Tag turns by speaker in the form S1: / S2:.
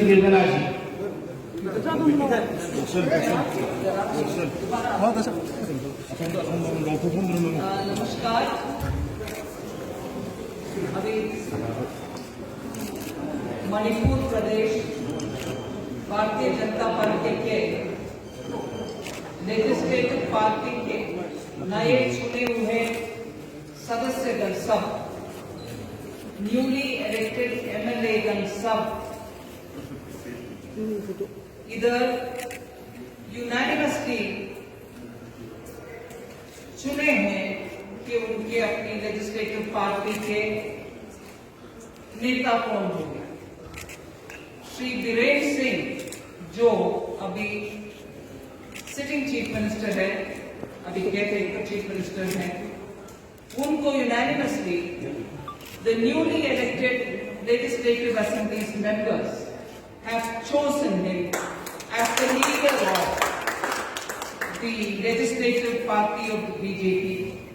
S1: निर्मला जी
S2: नमस्कार। अभी मणिपुर प्रदेश भारतीय जनता पार्टी के लेजिस्लेटिव पार्टी के नए चुने हुए सदस्यगण सब, न्यूली इलेक्टेड एमएलए गण सब इधर यूनानिमसली चुने हैं कि उनके अपनी लेजिस्लेटिव पार्टी के नेता कौन होंगे। श्री बीरेन्द्र सिंह जो अभी सिटिंग चीफ मिनिस्टर है, अभी कहते हैं चीफ मिनिस्टर हैं, उनको unanimously the newly elected legislative assemblies members have chosen him as the leader of the legislative party of the BJP.